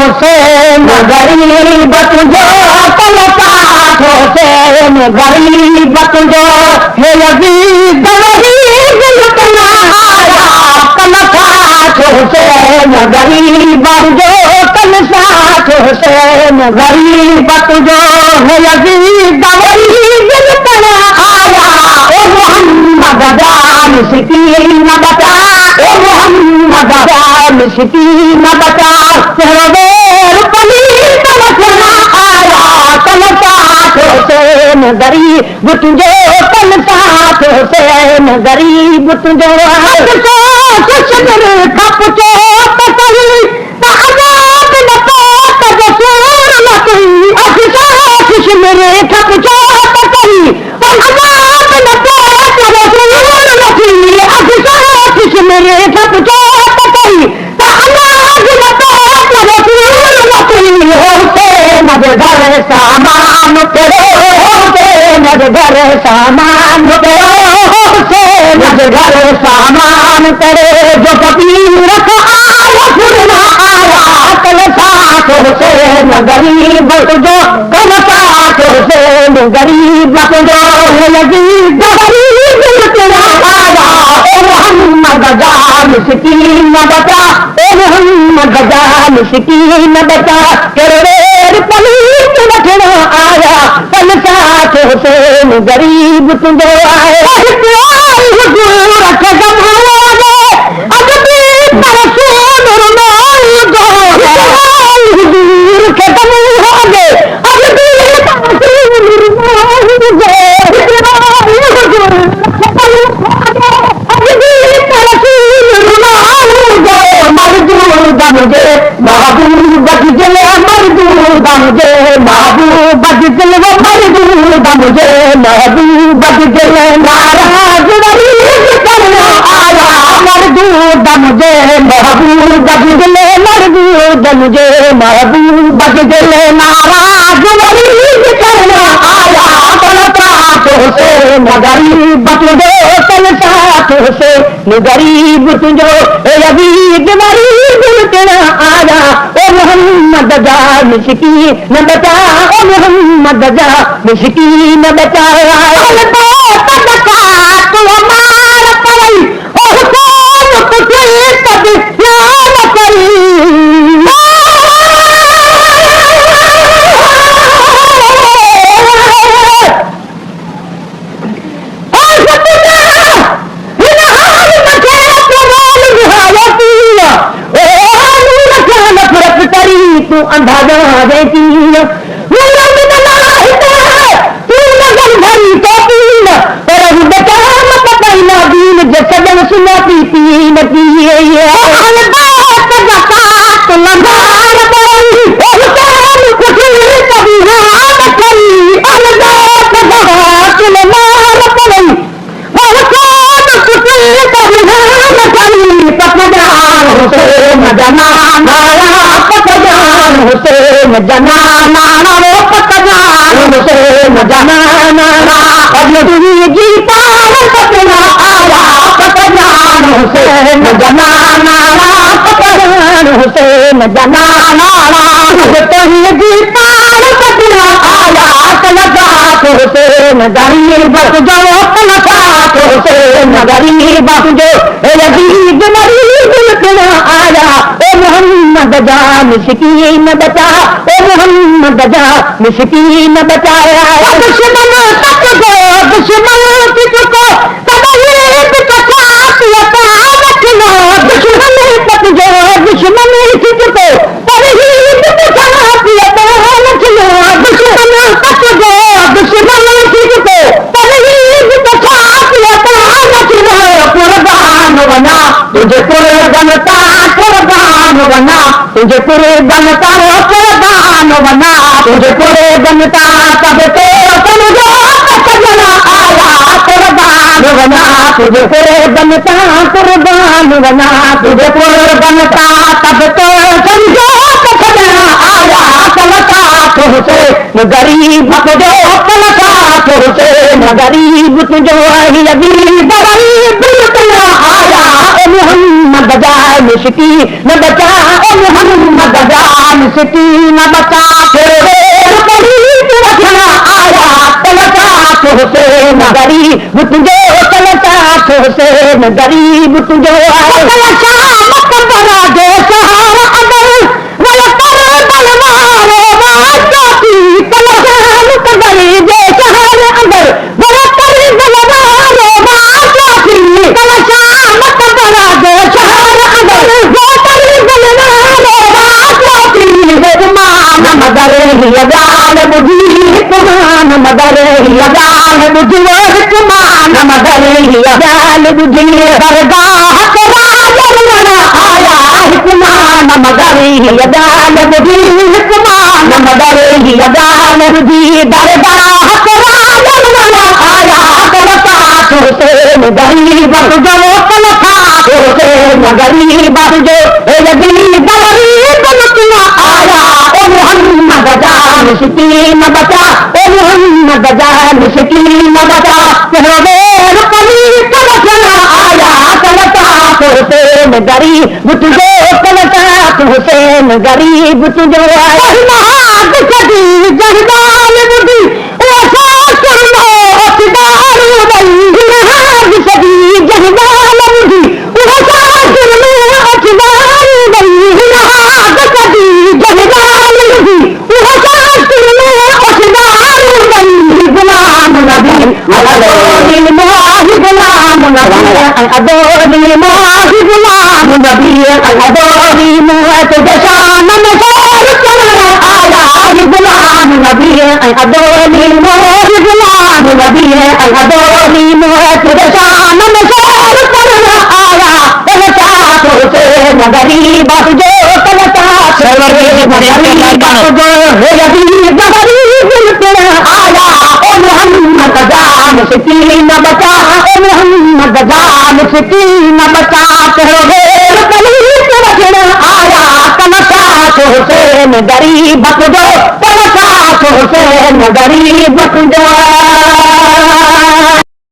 हुसैन गरीब तुझो कल साथ हुसैन गरीब तुझो हे अजीज गरीब लुटना आया कल साथ हुसैन गरीब तुझो कल साथ हुसैन गरीब तुझो हे अजीज गरीब लुटना आया ओ मोहम्मद जान सिकीन बता ओ मोहम्मद जान सिकीन बता सरवेर पलीत लखना आया कल साथ हुसैन गरीब तुझो कल साथ हुसैन गरीब तुझो कुछ मेरे खपचो तसली ताजाब न पात जसूर लती अफसा कुछ मेरे खपचो तसली ताजाब न पात जसूर लती अफसा कुछ मेरे खपचो तसली ताजाब न पात जसूर लती हुसैन घर सामान तेरे हुसैन घर सामान तेरे हुसैन घर सामान तेरे जो फकीर का आया फुरना आया कल साथ हुसैन गरीब तुझो कल साथ हुसैन गरीब तुझो अजीज गरीब तेरा आया ओ मोहम्मद जान सिकीन बता ओ मोहम्मद जान सिकीन बता तेरे पलीत रखना आया कल साथ हुसैन गरीब तुझो आया हुजूर के जमाने अब भी रसूल रुलाई दो हुजूर के जमाने अब भी रसूल रुलाई दो हुजूर अब भी रसूल रुलाई दो मरदूद मुझे महबूब जिले मरदूद मुझे महबूब जिले मरदूद मुझे महबूब जिले नाराज करना आया मरदूद मुझे महबूब जिले मरदूद मुझे महबूब जिले नाराज करना आया कल साथ हुसैन गरीब तुझो कल साथ हुसैन गरीब तुझो अजीज गरीब तेरा आया ओ मोहम्मद जान सिकीन बचा ओ मोहम्मद जान सिकीन बचा तू हमार करी ओ हुसैन तुझे तब याद करी तू अंधाजा देती तू नजर भरी तो पीन पर बचा मत पहला दीन जसदन सुनाती तीन पिए बात जकात लंगार पड़ी हुसैन खुशी कभी हाथ करी अलगात जकात लंगार पड़ी हुसैन खुशी कभी हाथ करी पकड़ान हुसैन जनाना हुसैन जनाना वो पकड़ान हुसैन जनाना अब तुझे जीता सपना आया पकड़ान हुसैन जनाना पकड़ान हुसैन जनाना तुझे जीता सपना आया कल साथ हुसैन गरीब तुझो कल साथ हुसैन गरीब तुझो अजीज गरीब तेरा आया ओ मोहम्मद जान सिकीन बचा ओ मोहम्मद जान सिकीन बचाया दुश्मन तक को दुश्मन तुझको तबलीग का साथ लता रखना दुश्मन तक जो दुश्मन तुझको तबलीग का साथ लता रखना दुश्मन तक जो दुश्मन तुझको तबलीग का साथ लता रखना कुर्बान बना तुझे कुर्बान बना तुझे कुर्बान बना तुझे कुर्बान तब तो समझो सजना आया कुर्बान बना तुझे कुर्बान बना तुझे कुर्बान तब तो समझो सजना आया कल साथ हुसैन गरीब तुझो कल साथ हुसैन गरीब तुझो अजीज गरीब तेरा आया मोहम्मद जान सिटी न बचा ओ मोहम्मद जान सिटी न बचा तेरे करीब रखना आया तलता हुसैन गरीब तुझे तलता हुसैन गरीब तुझे तलता मकबरा जो सहारा अदल वल कर बलवारो बाकी तलता मकबरे जो सहारा अदल वल कर बलवारो बाकी तलता मकबरा जो सहारा अदल वल कर बलवारो बाकी इमाम मदर यजान बुझी कुमान मदर यजान बुझी कुमान मदर यजान बुझी दरगाह राजन आया कुमान मदर यजान बुझी कुमान मदर यजान बुझी दरगाह राजन आया कलता हुसैन गरीब जो कलता हुसैन गरीब जो गरीब गरीब आया ओ मोहम्मद जान सिटी न बचा ओ मोहम्मद जान सिटी न बचा तेरे करीब रखना आया कलता हुसैन गरीब तुझे कलता हुसैन गरीब तुझे महाद सदी जहदाल बुद्धि ऐसा सुनो अखबार बंदी महाद सदी जहदाल बुद्धि ऐसा सुनो अखबार बंदी महाद सदी जहदाल बुद्धि ऐसा सुनो अखबार बंदी गुलाम नबी अदोनी मोहि गुलाम नबी अदोनी मोहि गुलाम नबी अदोनी मोहि तुझे शान में जोर चढ़ा आया गुलाम नबी अदोनी मोहि गुलाम नबी अदोनी मोहि तुझे शान में जोर चढ़ा आया तलता हुसैन गरीब जो तलता गरीब आया ओ मोहम्मद जान सिटी न बचा ओ मोहम्मद जान सिटी न बचा तेरे करीब रखना आया तलता हुसैन गरीब जो तलता हुसैन गरीब जो